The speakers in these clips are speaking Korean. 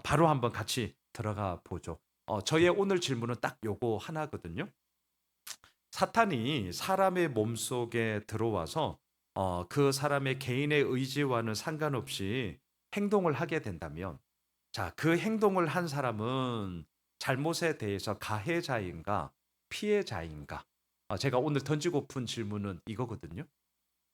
바로 한번 같이 들어가 보죠. 저의 오늘 질문은 딱 요거 하나거든요. 사탄이 사람의 몸속에 들어와서 그 사람의 개인의 의지와는 상관없이 행동을 하게 된다면, 자, 그 행동을 한 사람은 잘못에 대해서 가해자인가 피해자인가? 제가 오늘 던지고픈 질문은 이거거든요.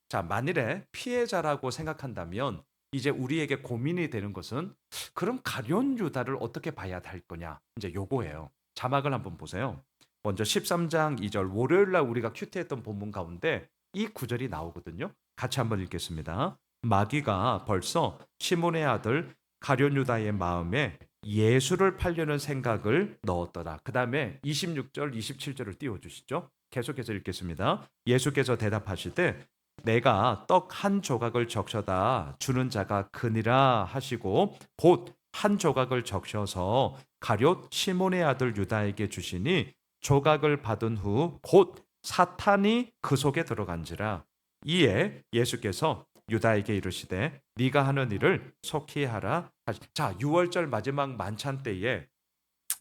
자, 만일에 피해자라고 생각한다면 이제 우리에게 고민이 되는 것은, 그럼 가룟 유다를 어떻게 봐야 할 거냐? 이제 요거예요. 자막을 한번 보세요. 먼저 13장 2절, 월요일 날 우리가 큐티했던 본문 가운데 이 구절이 나오거든요. 같이 한번 읽겠습니다. 마귀가 벌써 시몬의 아들 가룟 유다의 마음에 예수를 팔려는 생각을 넣었더라. 그다음에 26절, 27절을 띄워 주시죠. 계속해서 읽겠습니다. 예수께서 대답하시되 내가 떡 한 조각을 적셔다 주는 자가 그니라 하시고, 곧 한 조각을 적셔서 가룟 시몬의 아들 유다에게 주시니, 조각을 받은 후 곧 사탄이 그 속에 들어간지라. 이에 예수께서 유다에게 이르시되 네가 하는 일을 속히 하라. 자, 6월절 마지막 만찬 때에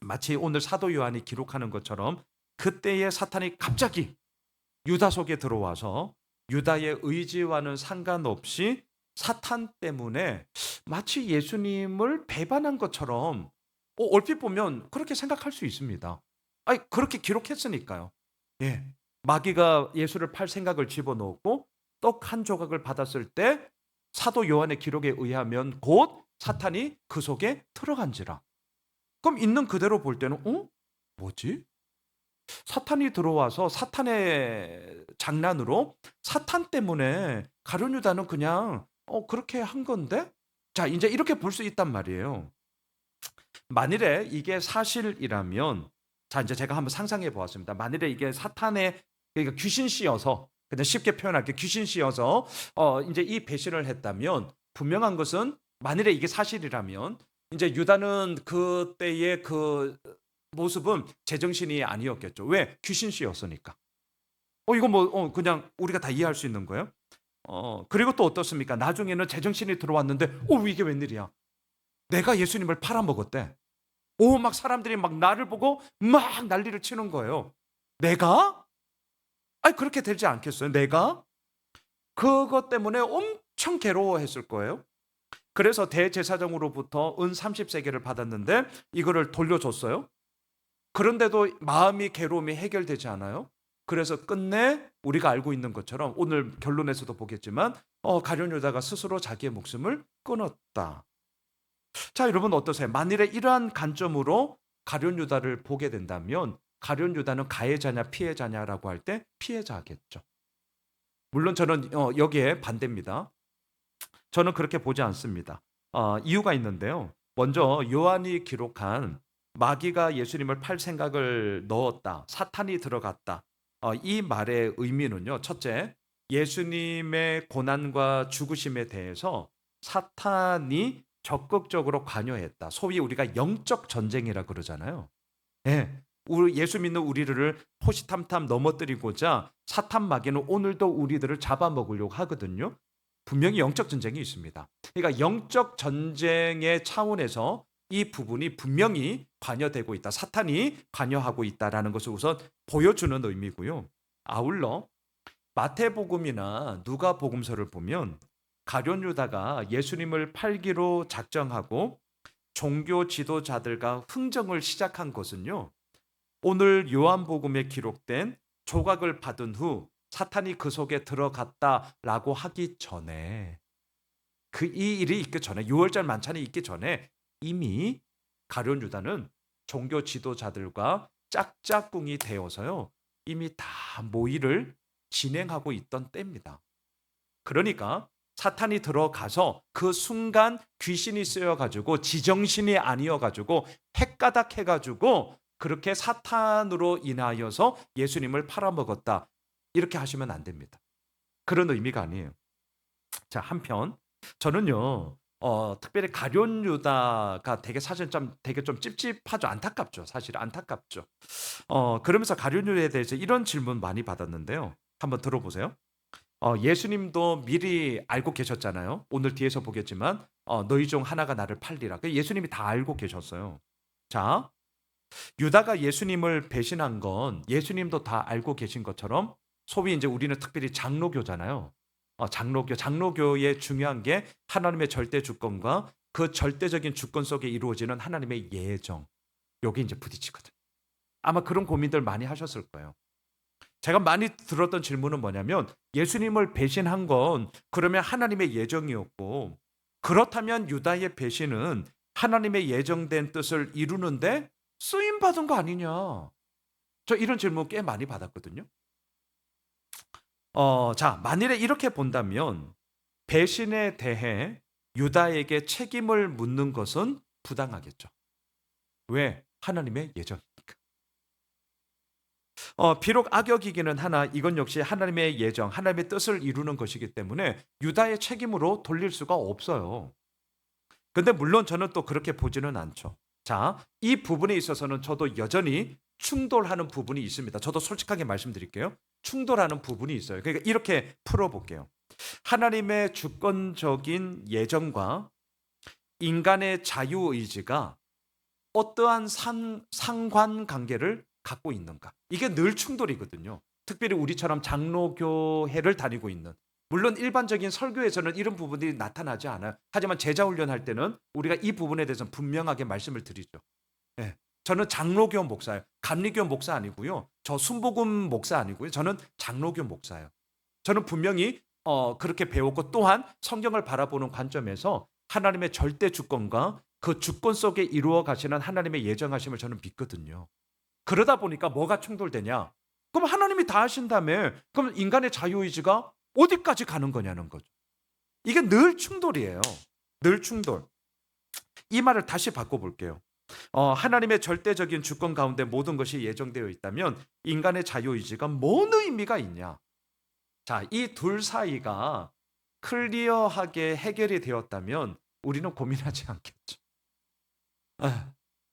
마치 오늘 사도 요한이 기록하는 것처럼 그때에 사탄이 갑자기 유다 속에 들어와서 유다의 의지와는 상관없이 사탄 때문에 마치 예수님을 배반한 것처럼, 얼핏 보면 그렇게 생각할 수 있습니다. 아니, 그렇게 기록했으니까요. 예. 마귀가 예수를 팔 생각을 집어넣었고 떡 한 조각을 받았을 때 사도 요한의 기록에 의하면 곧 사탄이 그 속에 들어간지라. 그럼 있는 그대로 볼 때는 뭐지? 사탄이 들어와서 사탄의 장난으로 사탄 때문에 가룟 유다는 그냥 그렇게 한 건데? 자, 이제 이렇게 볼 수 있단 말이에요. 만일에 이게 사실이라면, 자, 이제 제가 한번 상상해 보았습니다. 만일에 이게 사탄의, 그러니까 귀신 씨여서, 그냥 쉽게 표현할게, 귀신 씨여서 이제 이 배신을 했다면, 분명한 것은 만일에 이게 사실이라면 이제 유다는 그때의 그 모습은 제정신이 아니었겠죠. 왜? 귀신 씨였으니까. 이거 뭐 그냥 우리가 다 이해할 수 있는 거예요. 그리고 또 어떻습니까? 나중에는 제정신이 들어왔는데 이게 웬일이야? 내가 예수님을 팔아먹었대. 막 사람들이 막 나를 보고 막 난리를 치는 거예요. 내가? 아니, 그렇게 되지 않겠어요? 내가? 그것 때문에 엄청 괴로워했을 거예요. 그래서 대제사장으로부터 은 30세겔을 받았는데 이거를 돌려줬어요. 그런데도 마음이 괴로움이 해결되지 않아요. 그래서 끝내 우리가 알고 있는 것처럼 오늘 결론에서도 보겠지만 가룟 유다가 스스로 자기의 목숨을 끊었다. 자, 여러분 어떠세요? 만일에 이러한 관점으로 가룟 유다를 보게 된다면 가룟 유다는 가해자냐 피해자냐라고 할 때 피해자겠죠. 물론 저는 여기에 반대입니다. 저는 그렇게 보지 않습니다. 이유가 있는데요. 먼저 요한이 기록한 마귀가 예수님을 팔 생각을 넣었다, 사탄이 들어갔다, 이 말의 의미는요. 첫째, 예수님의 고난과 죽으심에 대해서 사탄이 적극적으로 관여했다. 소위 우리가 영적 전쟁이라 그러잖아요. 예. 우리 예수 믿는 우리를 호시탐탐 넘어뜨리고자 사탄 마귀는 오늘도 우리들을 잡아먹으려고 하거든요. 분명히 영적 전쟁이 있습니다. 그러니까 영적 전쟁의 차원에서 이 부분이 분명히 관여되고 있다. 사탄이 관여하고 있다라는 것을 우선 보여주는 의미고요. 아울러 마태복음이나 누가복음서를 보면 가룟 유다가 예수님을 팔기로 작정하고 종교 지도자들과 흥정을 시작한 것은요. 오늘 요한복음에 기록된 조각을 받은 후 사탄이 그 속에 들어갔다라고 하기 전에, 이 일이 있기 전에, 6월절 만찬이 있기 전에 이미 가룟 유다는 종교 지도자들과 짝짝꿍이 되어서요. 이미 다 모의를 진행하고 있던 때입니다. 그러니까 사탄이 들어가서 그 순간 귀신이 쓰여가지고 지정신이 아니어가지고 헷가닥해가지고 그렇게 사탄으로 인하여서 예수님을 팔아먹었다. 이렇게 하시면 안 됩니다. 그런 의미가 아니에요. 자, 한편 저는요, 특별히 가룟 유다가 되게 사실 좀 찝찝하죠. 안타깝죠. 사실 안타깝죠. 그러면서 가룟 유다에 대해서 이런 질문 많이 받았는데요. 한번 들어보세요. 예수님도 미리 알고 계셨잖아요. 오늘 뒤에서 보겠지만 너희 중 하나가 나를 팔리라. 그 예수님이 다 알고 계셨어요. 자, 유다가 예수님을 배신한 건 예수님도 다 알고 계신 것처럼 소위 이제 우리는 특별히 장로교잖아요. 장로교의 중요한 게 하나님의 절대 주권과 그 절대적인 주권 속에 이루어지는 하나님의 예정. 요게 이제 부딪히거든요. 아마 그런 고민들 많이 하셨을 거예요. 제가 많이 들었던 질문은 뭐냐면 예수님을 배신한 건 그러면 하나님의 예정이었고 그렇다면 유다의 배신은 하나님의 예정된 뜻을 이루는데 쓰임 받은 거 아니냐? 저 이런 질문 꽤 많이 받았거든요. 자, 만일에 이렇게 본다면 배신에 대해 유다에게 책임을 묻는 것은 부당하겠죠. 왜? 하나님의 예정이니까. 비록 악역이기는 하나 이건 역시 하나님의 예정, 하나님의 뜻을 이루는 것이기 때문에 유다의 책임으로 돌릴 수가 없어요. 근데 물론 저는 또 그렇게 보지는 않죠. 자, 이 부분에 있어서는 저도 여전히 충돌하는 부분이 있습니다. 저도 솔직하게 말씀드릴게요. 충돌하는 부분이 있어요. 그러니까 이렇게 풀어볼게요. 하나님의 주권적인 예정과 인간의 자유의지가 어떠한 상관관계를 갖고 있는가? 이게 늘 충돌이거든요. 특별히 우리처럼 장로교회를 다니고 있는. 물론 일반적인 설교에서는 이런 부분들이 나타나지 않아요. 하지만 제자 훈련할 때는 우리가 이 부분에 대해서 분명하게 말씀을 드리죠. 예. 저는 장로교 목사예요. 감리교 목사 아니고요. 저 순복음 목사 아니고요. 저는 장로교 목사예요. 저는 분명히 그렇게 배웠고 또한 성경을 바라보는 관점에서 하나님의 절대 주권과 그 주권 속에 이루어 가시는 하나님의 예정하심을 저는 믿거든요. 그러다 보니까 뭐가 충돌되냐? 그럼 하나님이 다 하신다며 그럼 인간의 자유의지가 어디까지 가는 거냐는 거죠. 이게 늘 충돌이에요. 늘 충돌. 이 말을 다시 바꿔볼게요. 하나님의 절대적인 주권 가운데 모든 것이 예정되어 있다면 인간의 자유의지가 뭔 의미가 있냐? 자, 이 둘 사이가 클리어하게 해결이 되었다면 우리는 고민하지 않겠죠.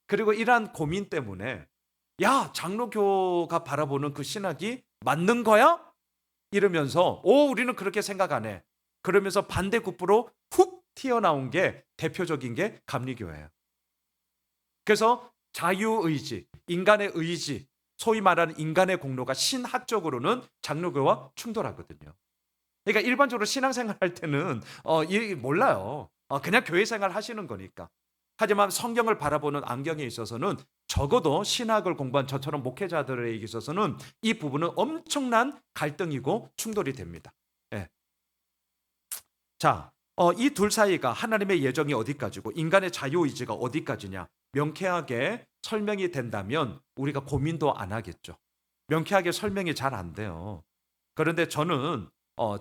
그리고 이러한 고민 때문에 야, 장로교가 바라보는 그 신학이 맞는 거야? 이러면서 우리는 그렇게 생각 안 해. 그러면서 반대급부로 훅 튀어나온 게 대표적인 게 감리교예요. 그래서 자유의지, 인간의 의지, 소위 말하는 인간의 공로가 신학적으로는 장로교와 충돌하거든요. 그러니까 일반적으로 신앙생활 할 때는 몰라요. 그냥 교회 생활 하시는 거니까. 하지만 성경을 바라보는 안경에 있어서는 적어도 신학을 공부한 저처럼 목회자들에게 있어서는 이 부분은 엄청난 갈등이고 충돌이 됩니다. 예. 자, 이 둘 사이가 하나님의 예정이 어디까지고 인간의 자유의지가 어디까지냐 명쾌하게 설명이 된다면 우리가 고민도 안 하겠죠. 명쾌하게 설명이 잘 안 돼요. 그런데 저는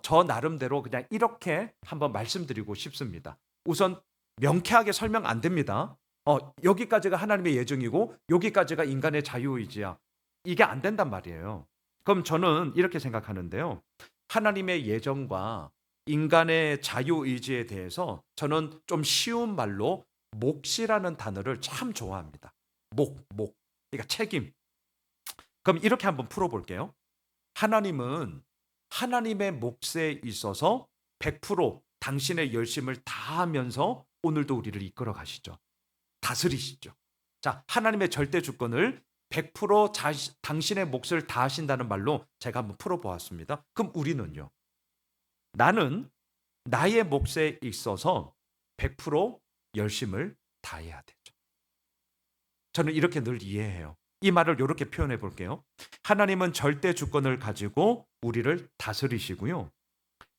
저 나름대로 그냥 이렇게 한번 말씀드리고 싶습니다. 우선 명쾌하게 설명 안 됩니다. 여기까지가 하나님의 예정이고 여기까지가 인간의 자유의지야. 이게 안 된단 말이에요. 그럼 저는 이렇게 생각하는데요. 하나님의 예정과 인간의 자유의지에 대해서 저는 좀 쉬운 말로 몫이라는 단어를 참 좋아합니다. 목. 그러니까 책임. 그럼 이렇게 한번 풀어볼게요. 하나님은 하나님의 몫에 있어서 100% 당신의 열심을 다하면서 오늘도 우리를 이끌어 가시죠. 다스리시죠. 자, 하나님의 절대 주권을 100% 당신의 몫을 다하신다는 말로 제가 한번 풀어보았습니다. 그럼 우리는요? 나는 나의 몫에 있어서 100% 열심을 다해야 되죠. 저는 이렇게 늘 이해해요. 이 말을 이렇게 표현해 볼게요. 하나님은 절대 주권을 가지고 우리를 다스리시고요.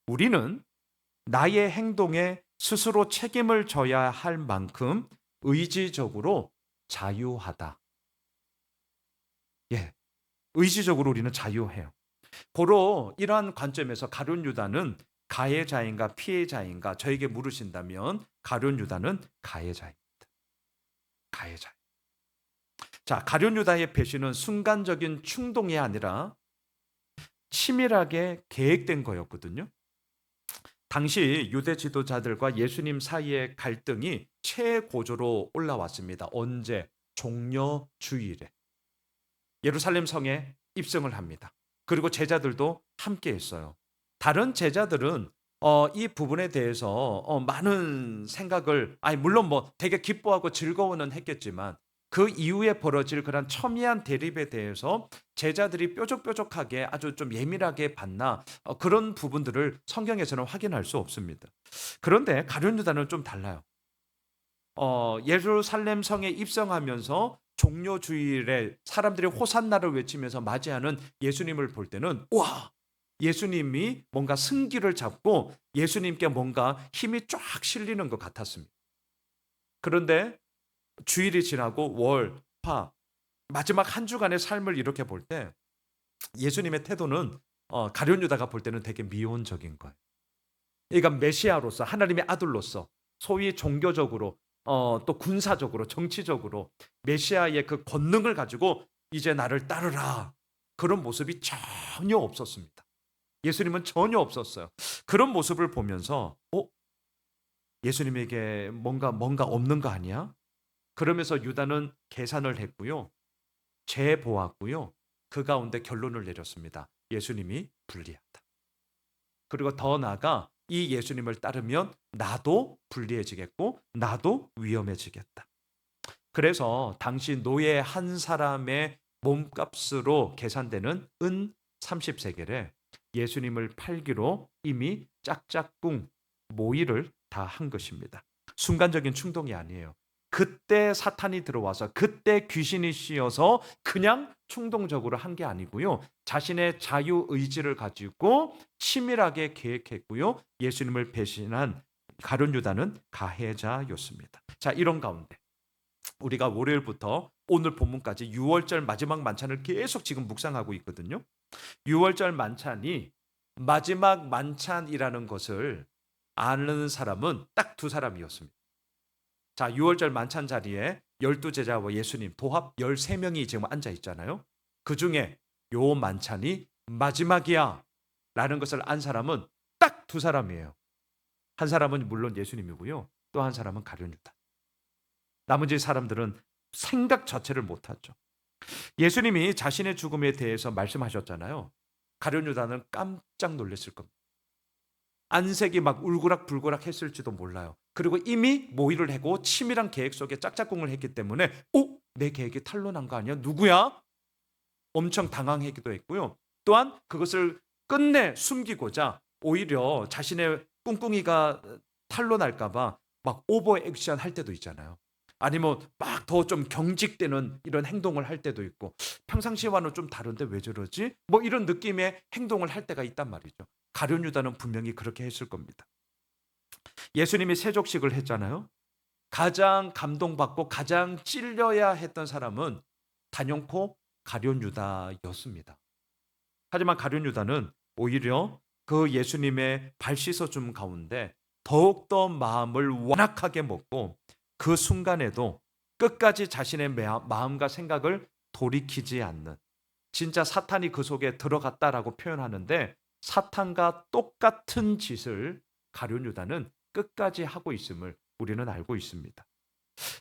우리는 나의 행동에 스스로 책임을 져야 할 만큼 의지적으로 자유하다. 예, 의지적으로 우리는 자유해요. 고로 이러한 관점에서 가룟 유다는 가해자인가 피해자인가 저에게 물으신다면 가룟 유다는 가해자입니다. 가해자. 자, 가룟 유다의 배신은 순간적인 충동이 아니라 치밀하게 계획된 거였거든요. 당시 유대 지도자들과 예수님 사이의 갈등이 최고조로 올라왔습니다. 언제? 종려 주일에. 예루살렘 성에 입성을 합니다. 그리고 제자들도 함께 했어요. 다른 제자들은 이 부분에 대해서 많은 생각을 아니 물론 뭐 되게 기뻐하고 즐거워는 했겠지만 그 이후에 벌어질 그런 첨예한 대립에 대해서 제자들이 뾰족뾰족하게 아주 좀 예민하게 봤나 그런 부분들을 성경에서는 확인할 수 없습니다. 그런데 가룟 유다는 좀 달라요. 예루살렘 성에 입성하면서 종료 주일에 사람들이 호산나를 외치면서 맞이하는 예수님을 볼 때는 와 예수님이 뭔가 승기를 잡고 예수님께 뭔가 힘이 쫙 실리는 것 같았습니다. 그런데 주일이 지나고 월, 화 마지막 한 주간의 삶을 이렇게 볼 때 예수님의 태도는 가룟 유다가 볼 때는 되게 미온적인 거예요. 그러니까 메시아로서 하나님의 아들로서 소위 종교적으로 또 군사적으로 정치적으로 메시아의 그 권능을 가지고 이제 나를 따르라 그런 모습이 전혀 없었습니다. 예수님은 전혀 없었어요. 그런 모습을 보면서 예수님에게 뭔가 없는 거 아니야? 그러면서 유다는 계산을 했고요. 재보았고요. 그 가운데 결론을 내렸습니다. 예수님이 불리하다. 그리고 더 나아가 이 예수님을 따르면 나도 불리해지겠고 나도 위험해지겠다. 그래서 당시 노예 한 사람의 몸값으로 계산되는 은 30세겔에 예수님을 팔기로 이미 짝짝꿍 모의를 다 한 것입니다. 순간적인 충동이 아니에요. 그때 사탄이 들어와서 그때 귀신이 씌어서 그냥 충동적으로 한 게 아니고요. 자신의 자유 의지를 가지고 치밀하게 계획했고요. 예수님을 배신한 가룟 유다는 가해자였습니다. 자, 이런 가운데 우리가 월요일부터 오늘 본문까지 유월절 마지막 만찬을 계속 지금 묵상하고 있거든요. 유월절 만찬이 마지막 만찬이라는 것을 아는 사람은 딱 두 사람이었습니다. 자, 유월절 만찬 자리에 12제자와 예수님 도합 13명이 지금 앉아 있잖아요. 그 중에 요 만찬이 마지막이야 라는 것을 안 사람은 딱 두 사람이에요. 한 사람은 물론 예수님이고요. 또 한 사람은 가룟 유다. 나머지 사람들은 생각 자체를 못하죠. 예수님이 자신의 죽음에 대해서 말씀하셨잖아요. 가룟 유다는 깜짝 놀랐을 겁니다. 안색이 막 울그락불그락 했을지도 몰라요. 그리고 이미 모의를 하고 치밀한 계획 속에 짝짝꿍을 했기 때문에 내 계획이 탄로난 거 아니야? 누구야? 엄청 당황하기도 했고요. 또한 그것을 끝내 숨기고자 오히려 자신의 꿍꿍이가 탄로날까 봐 막 오버 액션 할 때도 있잖아요. 아니면 막 더 좀 경직되는 이런 행동을 할 때도 있고 평상시와는 좀 다른데 왜 저러지? 뭐 이런 느낌의 행동을 할 때가 있단 말이죠. 가룟 유다는 분명히 그렇게 했을 겁니다. 예수님이 세족식을 했잖아요. 가장 감동받고 가장 찔려야 했던 사람은 단연코 가룟 유다였습니다. 하지만 가룟 유다는 오히려 그 예수님의 발 씻어줌 가운데 더욱더 마음을 완악하게 먹고 그 순간에도 끝까지 자신의 마음과 생각을 돌이키지 않는 진짜 사탄이 그 속에 들어갔다라고 표현하는데 사탄과 똑같은 짓을 가룟 유다는 끝까지 하고 있음을 우리는 알고 있습니다.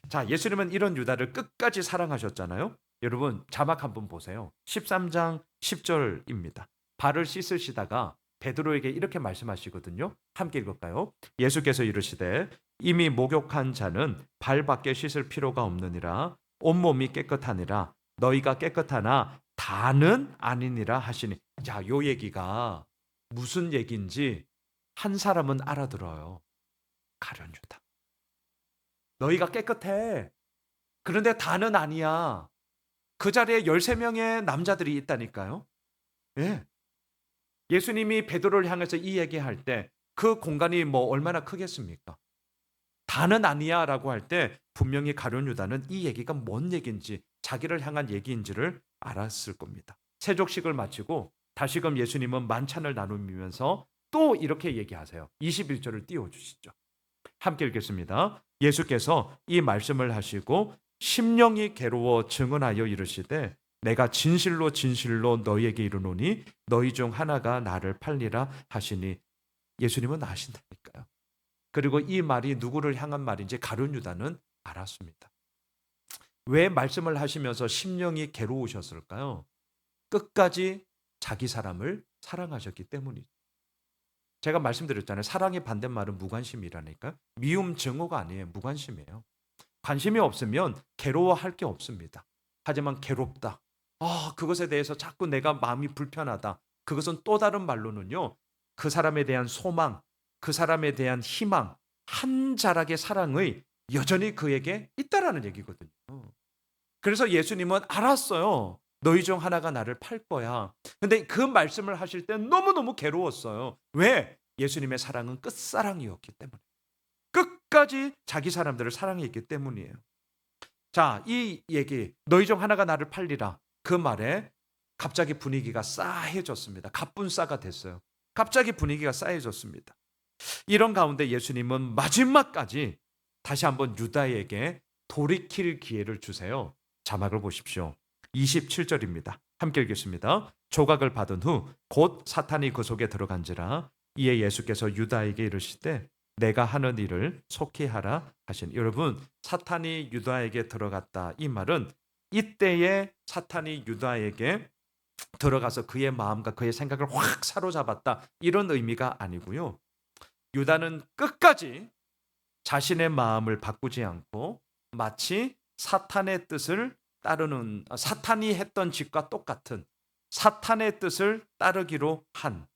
자, 예수님은 이런 유다를 끝까지 사랑하셨잖아요. 여러분 자막 한번 보세요. 13장 10절입니다. 발을 씻으시다가 베드로에게 이렇게 말씀하시거든요. 함께 읽을까요? 예수께서 이르시되 이미 목욕한 자는 발밖에 씻을 필요가 없느니라 온몸이 깨끗하니라 너희가 깨끗하나 다는 아니니라 하시니. 자, 요 얘기가 무슨 얘기인지 한 사람은 알아들어요. 가룟 유다. 너희가 깨끗해. 그런데 다는 아니야. 그 자리에 13명의 남자들이 있다니까요. 예. 예수님이 베드로를 향해서 이 얘기할 때 그 공간이 뭐 얼마나 크겠습니까? 다는 아니야라고 할 때 분명히 가룟 유다는 이 얘기가 뭔 얘기인지 자기를 향한 얘기인지를 알았을 겁니다. 세족식을 마치고 다시금 예수님은 만찬을 나누면서 또 이렇게 얘기하세요. 21절을 띄워 주시죠. 함께 읽겠습니다. 예수께서 이 말씀을 하시고 심령이 괴로워 증언하여 이르시되 내가 진실로 진실로 너희에게 이르노니 너희 중 하나가 나를 팔리라 하시니. 예수님은 아신다니까요. 그리고 이 말이 누구를 향한 말인지 가룟 유다는 알았습니다. 왜 말씀을 하시면서 심령이 괴로우셨을까요? 끝까지 자기 사람을 사랑하셨기 때문이죠. 제가 말씀드렸잖아요. 사랑의 반대말은 무관심이라니까. 미움 증오가 아니에요. 무관심이에요. 관심이 없으면 괴로워할 게 없습니다. 하지만 괴롭다. 그것에 대해서 자꾸 내가 마음이 불편하다. 그것은 또 다른 말로는요. 그 사람에 대한 소망, 그 사람에 대한 희망, 한 자락의 사랑의 여전히 그에게 있다라는 얘기거든요. 그래서 예수님은 알았어요. 너희 중 하나가 나를 팔 거야. 근데 그 말씀을 하실 때 너무너무 괴로웠어요. 왜? 예수님의 사랑은 끝사랑이었기 때문에. 끝까지 자기 사람들을 사랑했기 때문이에요. 자, 이 얘기, 너희 중 하나가 나를 팔리라. 그 말에 갑자기 분위기가 싸해졌습니다. 갑분싸가 됐어요. 갑자기 분위기가 싸해졌습니다. 이런 가운데 예수님은 마지막까지 다시 한번 유다에게 돌이킬 기회를 주세요. 자막을 보십시오. 27절입니다. 함께 읽겠습니다. 조각을 받은 후 곧 사탄이 그 속에 들어간지라. 이에 예수께서 유다에게 이르시되 내가 하는 일을 속히 하라 하신. 여러분, 사탄이 유다에게 들어갔다. 이 말은 이때에 사탄이 유다에게 들어가서 그의 마음과 그의 생각을 확 사로잡았다. 이런 의미가 아니고요. 유다는 끝까지 자신의 마음을 바꾸지 않고 마치 사탄의 뜻을 따르는, 사탄이 했던 짓과 똑같은 사탄의 뜻을 따르기로 한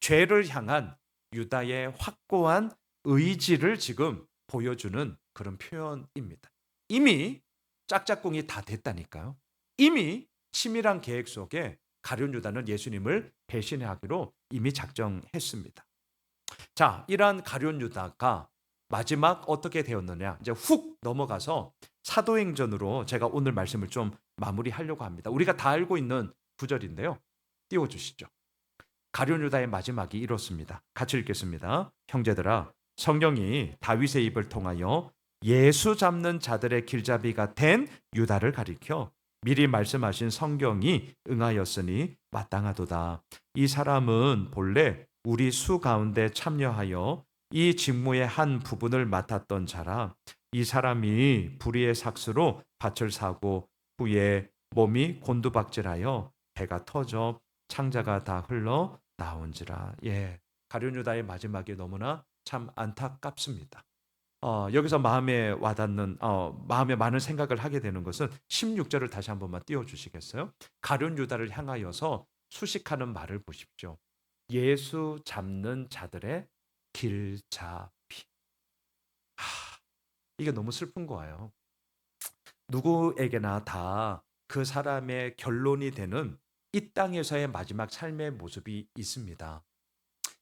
죄를 향한 유다의 확고한 의지를 지금 보여주는 그런 표현입니다. 이미 짝짝꿍이 다 됐다니까요. 이미 치밀한 계획 속에 가룟 유다는 예수님을 배신하기로 이미 작정했습니다. 자, 이러한 가룟 유다가 마지막 어떻게 되었느냐? 이제 훅 넘어가서 사도행전으로 제가 오늘 말씀을 좀 마무리하려고 합니다. 우리가 다 알고 있는 구절인데요. 띄워주시죠. 가룟 유다의 마지막이 이렇습니다. 같이 읽겠습니다. 형제들아, 성령이 다윗의 입을 통하여 예수 잡는 자들의 길잡이가 된 유다를 가리켜 미리 말씀하신 성경이 응하였으니 마땅하도다. 이 사람은 본래 우리 수 가운데 참여하여 이 직무의 한 부분을 맡았던 자라. 이 사람이 불의의 삭스로 밭을 사고 후에 몸이 곤두박질하여 배가 터져 창자가 다 흘러 나온지라. 예, 가룟 유다의 마지막이 너무나 참 안타깝습니다. 여기서 마음에 와닿는, 마음에 많은 생각을 하게 되는 것은 16절을 다시 한 번만 띄워주시겠어요? 가룟 유다를 향하여서 수식하는 말을 보십시오. 예수 잡는 자들의 길잡이. 이게 너무 슬픈 거예요. 누구에게나 다 그 사람의 결론이 되는 이 땅에서의 마지막 삶의 모습이 있습니다.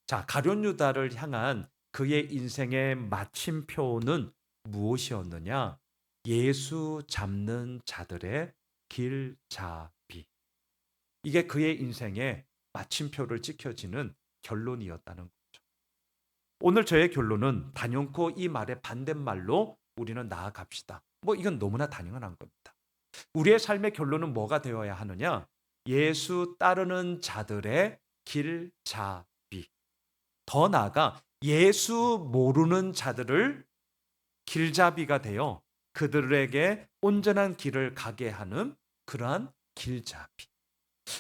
자, 가룟 유다를 향한 그의 인생의 마침표는 무엇이었느냐? 예수 잡는 자들의 길잡이. 이게 그의 인생의 마침표를 찍혀지는 결론이었다는 거죠. 오늘 저의 결론은 단연코 이 말의 반대말로 우리는 나아갑시다. 이건 너무나 당연한 겁니다. 우리의 삶의 결론은 뭐가 되어야 하느냐? 예수 따르는 자들의 길잡이. 더 나아가 예수 모르는 자들을 길잡이가 되어 그들에게 온전한 길을 가게 하는 그러한 길잡이.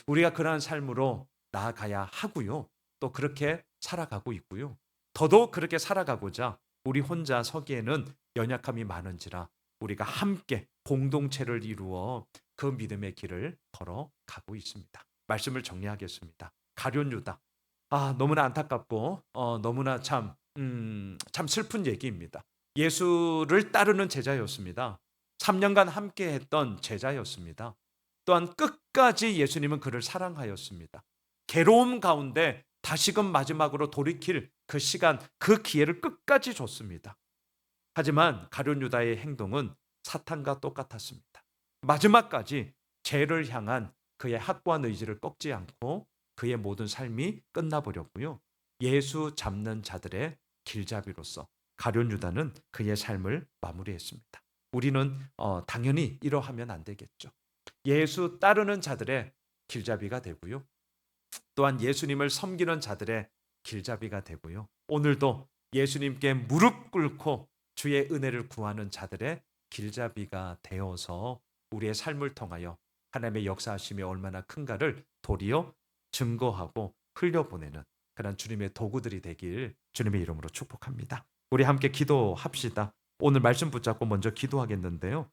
우리가 그러한 삶으로 나아가야 하고요. 또 그렇게 살아가고 있고요. 더더욱 그렇게 살아가고자 우리 혼자 서기에는 연약함이 많은지라 우리가 함께 공동체를 이루어 그 믿음의 길을 걸어가고 있습니다. 말씀을 정리하겠습니다. 가룟 유다. 너무나 안타깝고 너무나 참 슬픈 얘기입니다. 예수를 따르는 제자였습니다. 3년간 함께 했던 제자였습니다. 또한 끝까지 예수님은 그를 사랑하였습니다. 괴로움 가운데 다시금 마지막으로 돌이킬 그 시간, 그 기회를 끝까지 줬습니다. 하지만 가룟 유다의 행동은 사탄과 똑같았습니다. 마지막까지 죄를 향한 그의 확고한 의지를 꺾지 않고 그의 모든 삶이 끝나버렸고요. 예수 잡는 자들의 길잡이로서 가룟 유다는 그의 삶을 마무리했습니다. 우리는 당연히 이러하면 안 되겠죠. 예수 따르는 자들의 길잡이가 되고요. 또한 예수님을 섬기는 자들의 길잡이가 되고요. 오늘도 예수님께 무릎 꿇고 주의 은혜를 구하는 자들의 길잡이가 되어서 우리의 삶을 통하여 하나님의 역사하심이 얼마나 큰가를 도리어 증거하고 흘려보내는 그런 주님의 도구들이 되길 주님의 이름으로 축복합니다. 우리 함께 기도합시다. 오늘 말씀 붙잡고 먼저 기도하겠는데요.